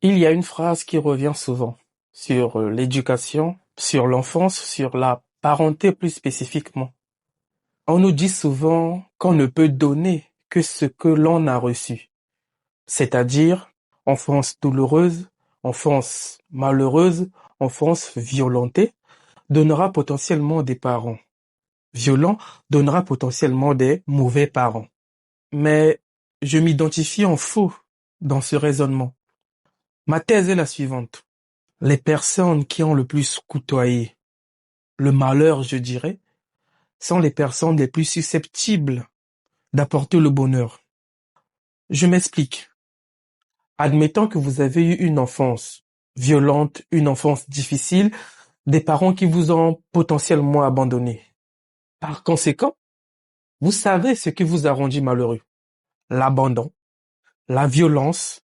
Il y a une phrase qui revient souvent sur l'éducation, sur l'enfance, sur la parenté plus spécifiquement. On nous dit souvent qu'on ne peut donner que ce que l'on a reçu, c'est-à-dire enfance douloureuse, enfance malheureuse, enfance violentée donnera potentiellement des parents. Violent donnera potentiellement des mauvais parents. Mais je m'identifie en faux dans ce raisonnement. Ma thèse est la suivante. Les personnes qui ont le plus côtoyé le malheur, je dirais, sont les personnes les plus susceptibles d'apporter le bonheur. Je m'explique. Admettons que vous avez eu une enfance violente, une enfance difficile, des parents qui vous ont potentiellement abandonné. Par conséquent, vous savez ce qui vous a rendu malheureux. L'abandon, la violence,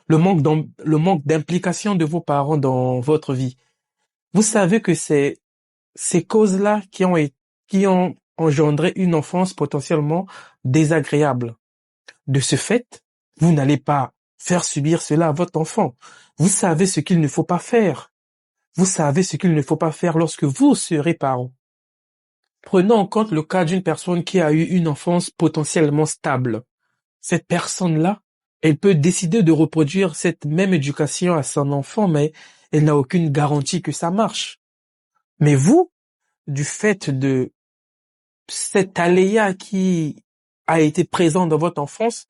le manque d'implication de vos parents dans votre vie. Vous savez que c'est ces causes-là qui ont engendré une enfance potentiellement désagréable. De ce fait, vous n'allez pas faire subir cela à votre enfant. Vous savez ce qu'il ne faut pas faire. Vous savez ce qu'il ne faut pas faire lorsque vous serez parent. Prenons en compte le cas d'une personne qui a eu une enfance potentiellement stable. Cette personne-là, elle peut décider de reproduire cette même éducation à son enfant, mais elle n'a aucune garantie que ça marche. Mais vous, du fait de cet aléa qui a été présent dans votre enfance,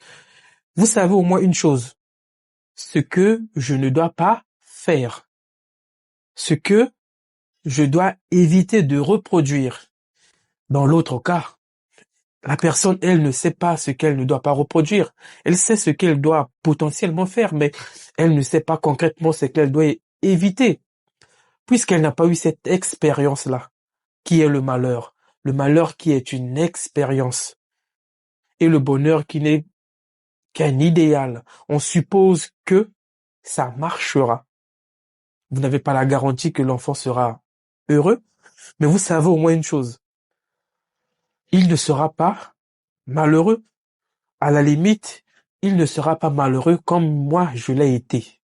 vous savez au moins une chose, ce que je ne dois pas faire, ce que je dois éviter de reproduire. Dans l'autre cas, la personne, elle ne sait pas ce qu'elle ne doit pas reproduire. Elle sait ce qu'elle doit potentiellement faire, mais elle ne sait pas concrètement ce qu'elle doit éviter, puisqu'elle n'a pas eu cette expérience-là, qui est le malheur qui est une expérience, et le bonheur qui n'est qu'un idéal. On suppose que ça marchera. Vous n'avez pas la garantie que l'enfant sera heureux, mais vous savez au moins une chose. Il ne sera pas malheureux. À la limite, il ne sera pas malheureux comme moi je l'ai été.